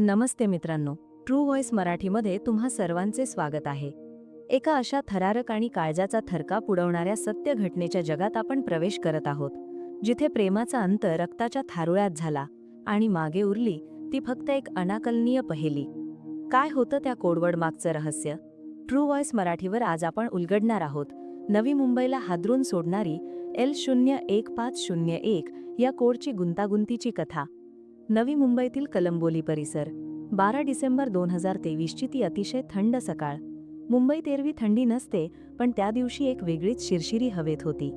नमस्ते मित्रांनो, true voice मराठीमध्ये तुम्हा सर्वांचे स्वागत आहे. एका अशा थरारक आणि काळजाचा थरकाप उडवणाऱ्या सत्य घटनेच्या जगात आपण प्रवेश करत आहोत, जिथे प्रेमाचा अंत रक्ताच्या थारोळ्यात झाला आणि मागे उरली ती फक्त एक अनाकलनीय पहेली. काय होतं त्या कोडवड मागचं रहस्य? ट्रू व्हॉइस मराठीवर आज आपण उलगडणार आहोत नवी मुंबईला हादरून सोडणारी L01501 या कोडची गुंतागुंतीची कथा. नवी मुंबईतील कलंबोली परिसर. 12 डिसेंबर 2023ची ती अतिशय थंड सकाळ. मुंबईत एरवी थंडी नसते, पण त्या दिवशी एक वेगळीच शिरशिरी हवेत होती.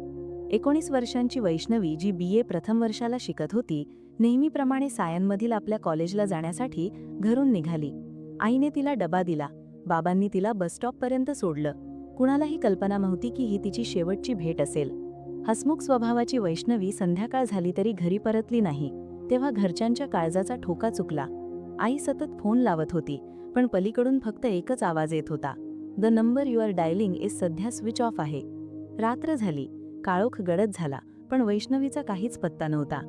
19 वर्षांची वैष्णवी, जी BA प्रथम वर्षाला शिकत होती, नेहमीप्रमाणे सायनमधील आपल्या कॉलेजला जाण्यासाठी घरून निघाली. आईने तिला डबा दिला, बाबांनी तिला बस स्टॉपपर्यंत सोडलं. कुणालाही कल्पना नव्हती की ही तिची शेवटची भेट असेल. हसमुख स्वभावाची वैष्णवी संध्याकाळ झाली तरी घरी परतली नाही, तेव्हा घरच्यांच्या काळजाचा ठोका चुकला. आई सतत फोन लावत होती, पण पलीकडून फक्त एकच आवाज येत होता, the number you are dialling is सध्या स्विच ऑफ आहे. रात्र झाली, काळोख गडद झाला, पण वैष्णवीचा काहीच पत्ता नव्हता.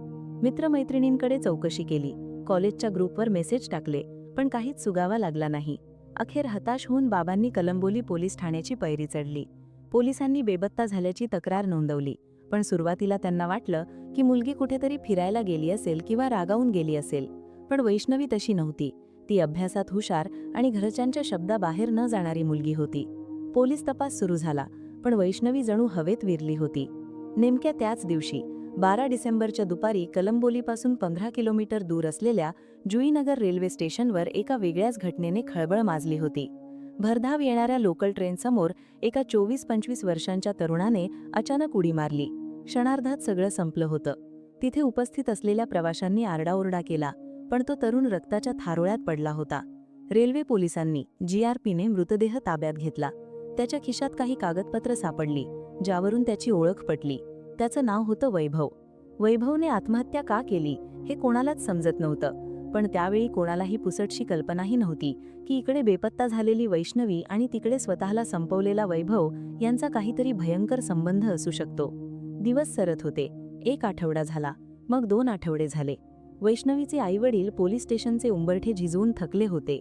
मित्रमैत्रिणींकडे चौकशी केली, कॉलेजच्या ग्रुपवर मेसेज टाकले, पण काहीच सुगावा लागला नाही. अखेर हताश होऊन बाबांनी कलंबोली पोलीस ठाण्याची पायरी चढली. पोलिसांनी बेपत्ता झाल्याची तक्रार नोंदवली, पण सुरुवातीला त्यांना वाटलं की मुलगी कुठेतरी फिरायला गेली असेल किंवा रागावून गेली असेल. पण वैष्णवी तशी नव्हती. ती अभ्यासात हुशार आणि घरच्यांच्या शब्दाबाहेर न जाणारी मुलगी होती. पोलीस तपास सुरू झाला, पण वैष्णवी जणू हवेत विरली होती. नेमक्या त्याच दिवशी 12 डिसेंबरच्या दुपारी कलंबोलीपासून 15 किलोमीटर दूर असलेल्या जुईनगर रेल्वे स्टेशनवर एका वेगळ्याच घटनेने खळबळ माजली होती. भरधाव येणाऱ्या लोकल ट्रेनसमोर एका 24-25 वर्षांच्या तरुणाने अचानक उडी मारली. क्षणार्धात सगळं संपलं होतं. तिथे उपस्थित असलेल्या प्रवाशांनी आरडाओरडा केला, पण तो तरुण रक्ताच्या थारोळ्यात पडला होता. रेल्वे पोलिसांनी GRPने मृतदेह ताब्यात घेतला. त्याच्या खिशात काही कागदपत्र सापडली, ज्यावरून त्याची ओळख पटली. त्याचं नाव होतं वैभव. वैभवने आत्महत्या का केली हे कोणालाच समजत नव्हतं, पण त्यावेळी कोणालाही पुसटशी कल्पनाही नव्हती की इकडे बेपत्ता झालेली वैष्णवी आणि तिकडे स्वतःला संपवलेला वैभव यांचा काहीतरी भयंकर संबंध असू शकतो. दिवस सरत होते. 1 आठवडा झाला, मग 2 आठवडे झाले. वैष्णवीचे आईवडील पोलीस स्टेशनचे उंबरठे झिजवून थकले होते.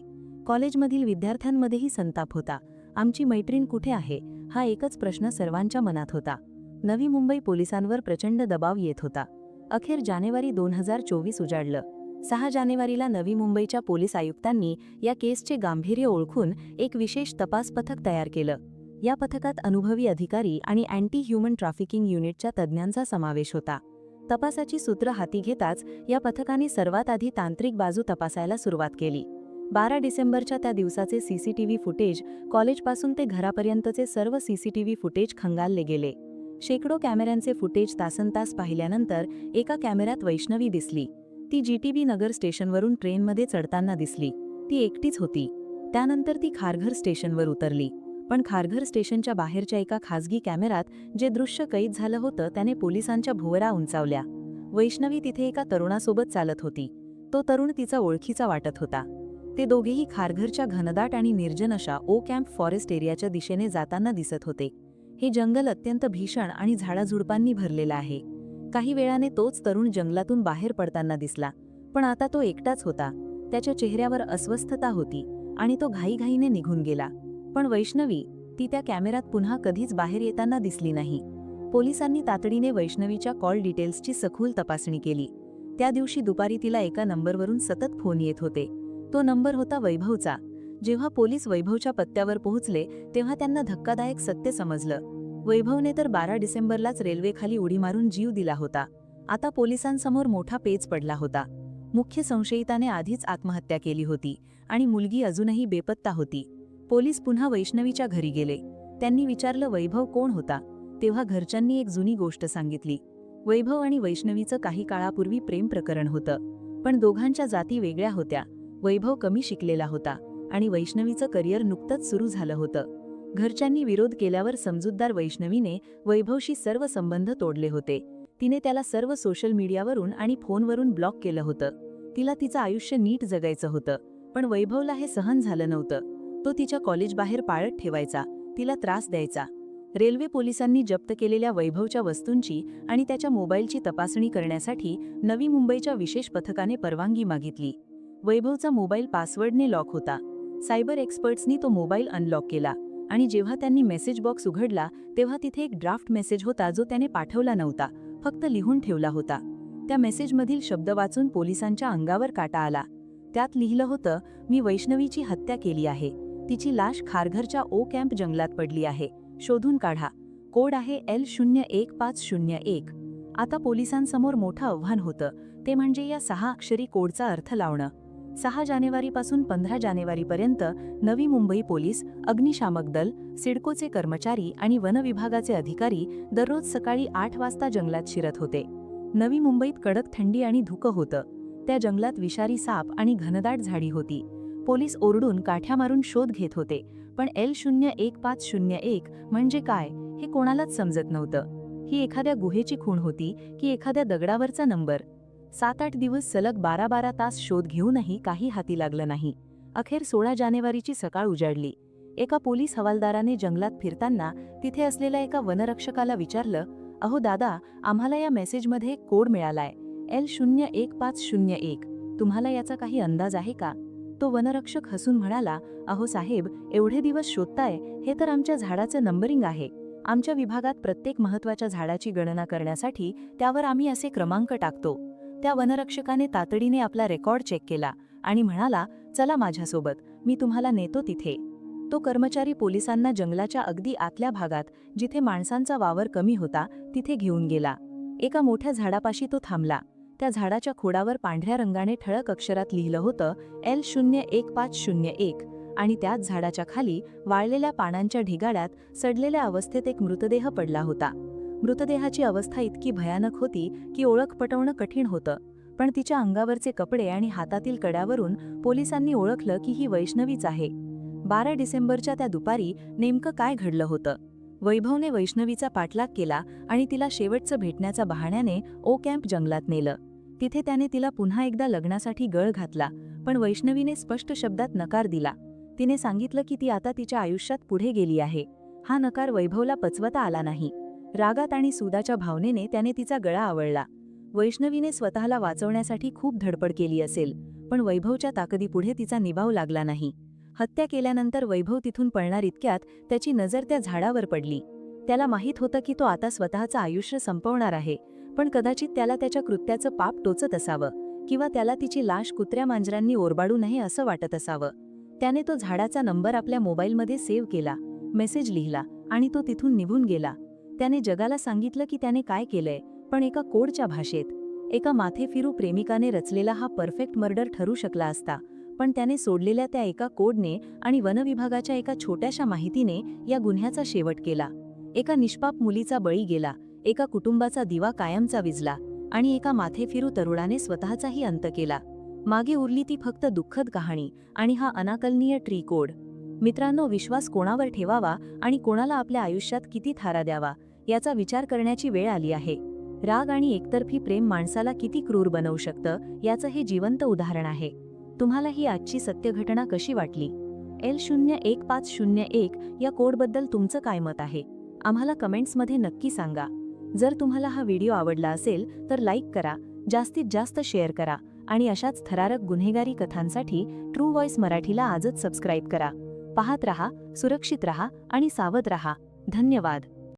कॉलेजमधील विद्यार्थ्यांमध्येही संताप होता. आमची मैत्रीण कुठे आहे, हा एकच प्रश्न सर्वांच्या मनात होता. नवी मुंबई पोलिसांवर प्रचंड दबाव येत होता. अखेर जानेवारी 2024 उजाडलं. 6 जानेवारीला नवी मुंबईच्या पोलीस आयुक्तांनी या केसचे गांभीर्य ओळखून एक विशेष तपास पथक तयार केलं. या पथकात अनुभवी अधिकारी आणि अँटी ह्युमन ट्रॅफिकिंग युनिटच्या तज्ज्ञांचा समावेश होता. तपासाची सूत्र हाती घेताच या पथकाने सर्वात आधी तांत्रिक बाजू तपासायला सुरुवात केली. 12 डिसेंबरच्या त्या दिवसाचे CCTV फुटेज, कॉलेजपासून ते घरापर्यंतचे सर्व CCTV फुटेज खंगालले गेले. शेकडो कॅमेऱ्यांचे फुटेज तासनतास पाहिल्यानंतर एका कॅमेऱ्यात वैष्णवी दिसली. ती GTB नगर स्टेशनवरून ट्रेनमध्ये चढताना दिसली. ती एकटीच होती. त्यानंतर ती खारघर स्टेशनवर उतरली. पण खारघर स्टेशनच्या बाहेरच्या एका खासगी कॅमेऱ्यात जे दृश्य कैद झालं होतं त्याने पोलिसांच्या भुवया उंचावल्या. वैष्णवी तिथे एका तरुणासोबत चालत होती. तो तरुण तिचा ओळखीचा वाटत होता. ते दोघेही खारघरच्या घनदाट आणि निर्जन अशा ओ कॅम्प फॉरेस्ट एरियाच्या दिशेने जाताना दिसत होते. हे जंगल अत्यंत भीषण आणि झाडाझुडपांनी भरलेलं आहे. काही वेळाने तोच तरुण जंगलातून बाहेर पडताना दिसला, पण आता तो एकटाच होता. त्याच्या चेहऱ्यावर अस्वस्थता होती आणि तो घाईघाईने निघून गेला. पण वैष्णवी, ती त्या कॅमेऱ्यात पुन्हा कधीच बाहेर येताना दिसली नाही. पोलिसांनी तातडीने वैष्णवीच्या कॉल डिटेल्सची सखोल तपासणी केली. त्या दिवशी दुपारी तिला एका नंबरवरून सतत फोन येत होते. तो नंबर होता वैभवचा. जेव्हा पोलीस वैभवच्या पत्त्यावर पोहोचले तेव्हा त्यांना धक्कादायक सत्य समजलं. वैभवने तर 12 डिसेंबरलाच रेल्वेखाली उडी मारून जीव दिला होता. आता पोलिसांसमोर मोठा पेच पडला होता. मुख्य संशयिताने आधीच आत्महत्या केली होती आणि मुलगी अजूनही बेपत्ता होती. पोलीस पुन्हा वैष्णवीच्या घरी गेले. त्यांनी विचारलं वैभव कोण होता. तेव्हा घरच्यांनी एक जुनी गोष्ट सांगितली. वैभव आणि वैष्णवीचं काही काळापूर्वी प्रेम प्रकरण होतं, पण दोघांच्या जाती वेगळ्या होत्या. वैभव कमी शिकलेला होता आणि वैष्णवीचं करिअर नुकतंच सुरू झालं होतं. घरच्यांनी विरोध केल्यावर समजूतदार वैष्णवीने वैभवशी सर्व संबंध तोडले होते. तिने त्याला सर्व सोशल मीडियावरून आणि फोनवरून ब्लॉक केलं होतं. तिला तिचं आयुष्य नीट जगायचं होतं, पण वैभवला हे सहन झालं नव्हतं. तो तिच्या कॉलेजबाहेर पाळत ठेवायचा, तिला त्रास द्यायचा. रेल्वे पोलिसांनी जप्त केलेल्या वैभवच्या वस्तूंची आणि त्याच्या मोबाईलची तपासणी करण्यासाठी नवी मुंबईच्या विशेष पथकाने परवानगी मागितली. वैभवचा मोबाईल पासवर्डने लॉक होता. सायबर एक्सपर्ट्सनी तो मोबाईल अनलॉक केला आणि जेव्हा त्यांनी मेसेज बॉक्स उघडला तेव्हा तिथे एक ड्राफ्ट मेसेज होता जो त्याने पाठवला नव्हता, फक्त लिहून ठेवला होता. त्या मेसेजमधील शब्द वाचून पोलिसांच्या अंगावर काटा आला. त्यात लिहिलं होतं, मी वैष्णवीची हत्या केली आहे. तिची लाश खारघरच्या ओ कॅम्प जंगलात पडली आहे. शोधून काढा. कोड आहे L011501. आता पोलिसांसमोर मोठं आव्हान होतं, ते म्हणजे या 6 अक्षरी कोडचा अर्थ लावणं. 6 जानेवारीपासून 15 जानेवारीपर्यंत नवी मुंबई पोलीस, अग्निशामक दल, सिडकोचे कर्मचारी आणि वन विभागाचे अधिकारी दररोज सकाळी 8 वाजता जंगलात शिरत होते. नवी मुंबईत कडक थंडी आणि धुकं होतं. त्या जंगलात विषारी साप आणि घनदाट झाडी होती. पोलीस ओरडून काठ्या मारून शोध घेत होते, पण L011501 म्हणजे काय हे कोणालाच समजत नव्हतं. ही एखाद्या गुहेची खूण होती की एखाद्या दगडावरचा नंबर? 7-8 दिवस सलग 12-12 तास शोध घेऊनही काही हाती लागलं नाही. अखेर 16 जानेवारीची सकाळ उजाडली. एका पोलीस हवालदाराने जंगलात फिरताना तिथे असलेल्या एका वनरक्षकाला विचारलं, अहो दादा, आम्हाला या मेसेजमध्ये एक कोड मिळालाय, L011501. तुम्हाला याचा काही अंदाज आहे का? तो वनरक्षक हसून म्हणाला, अहो साहेब, एवढे दिवस शोधताय, हे तर आमच्या झाडाचं नंबरिंग आहे. आमच्या विभागात प्रत्येक महत्त्वाच्या झाडाची गणना करण्यासाठी त्यावर आम्ही असे क्रमांक टाकतो. त्या वनरक्षकाने तातडीने आपला रेकॉर्ड चेक केला आणि म्हणाला, चला माझ्यासोबत, मी तुम्हाला नेतो तिथे. तो कर्मचारी पोलिसांना जंगलाच्या अगदी आतल्या भागात, जिथे माणसांचा वावर कमी होता, तिथे घेऊन गेला. एका मोठ्या झाडापाशी तो थांबला. त्या झाडाच्या खोडावर पांढऱ्या रंगाने ठळक अक्षरात लिहिलं होतं L011501 आणि त्याच झाडाच्या खाली वाळलेल्या पानांच्या ढिगाड्यात सडलेल्या अवस्थेत एक मृतदेह पडला होता. मृतदेहाची अवस्था इतकी भयानक होती की ओळख पटवणं कठीण होतं, पण तिच्या अंगावरचे कपडे आणि हातातील कड्यावरून पोलिसांनी ओळखलं की ही वैष्णवीच आहे. 12 डिसेंबरच्या त्या दुपारी नेमकं काय घडलं होतं? वैभवने वैष्णवीचा पाठलाग केला आणि तिला शेवटचं भेटण्याच्या बहाण्याने ओ कॅम्प जंगलात नेलं. तिथे त्याने तिला पुन्हा एकदा लग्नासाठी गळ घातला, पण वैष्णवीने स्पष्ट शब्दात नकार दिला. तिने सांगितलं की ती आता तिच्या आयुष्यात पुढे गेली आहे. हा नकार वैभवला पचवता आला नाही. रागात आणि सुदाच्या भावनेने त्याने तिचा गळा आवळला. वैष्णवीने स्वतःला वाचवण्यासाठी खूप धडपड केली असेल, पण वैभवच्या ताकदीपुढे तिचा निभाव लागला नाही. हत्या केल्यानंतर वैभव तिथून पळणार इतक्यात त्याची नजर त्या झाडावर पडली. त्याला माहीत होतं की तो आता स्वतःचं आयुष्य संपवणार आहे, पण कदाचित त्याला त्याच्या कृत्याचं पाप टोचत असावं किंवा त्याला तिची लाश कुत्र्या मांजरांनी ओरबाडू नये असं वाटत असावं. त्याने तो झाडाचा नंबर आपल्या मोबाईलमध्ये सेव्ह केला, मेसेज लिहिला आणि तो तिथून निघून गेला. त्याने जगाला सांगितलं की त्याने काय केलंय, पण एका कोडच्या भाषेत. एका माथेफिरू प्रेमिकाने रचलेला हा परफेक्ट मर्डर ठरू शकला असता, पण त्याने सोडलेल्या त्या एका कोडने आणि वनविभागाच्या एका छोट्याशा माहितीने या गुन्ह्याचा शेवट केला. एका निष्पाप मुलीचा बळी गेला, एका कुटुंबाचा दिवा कायमचा विझला आणि एका माथेफिरू तरुणाने स्वतःचाही अंत केला. मागे उरली ती फक्त दुःखद कहाणी आणि हा अनाकलनीय ट्री कोड. मित्रांनो, विश्वास कोणावर ठेवावा आणि कोणाला आपल्या आयुष्यात किती थारा द्यावा याचा विचार करण्याची वेळ आली आहे. राग आणि एकतर्फी प्रेम माणसाला किती क्रूर बनवू शकतं याचं हे जिवंत उदाहरण आहे. तुम्हाला ही आजची सत्य घटना कशी वाटली? L011501 या कोडबद्दल तुमचं काय मत आहे? आम्हाला कमेंट्समध्ये नक्की सांगा. जर तुम्हाला हा व्हिडिओ आवडला असेल तर लाईक करा, जास्तीत जास्त शेअर करा आणि अशाच थरारक गुन्हेगारी कथांसाठी ट्रू व्हॉइस मराठीला आजच सबस्क्राईब करा. पाहत रहा, सुरक्षित रहा आणि सावध रहा. धन्यवाद.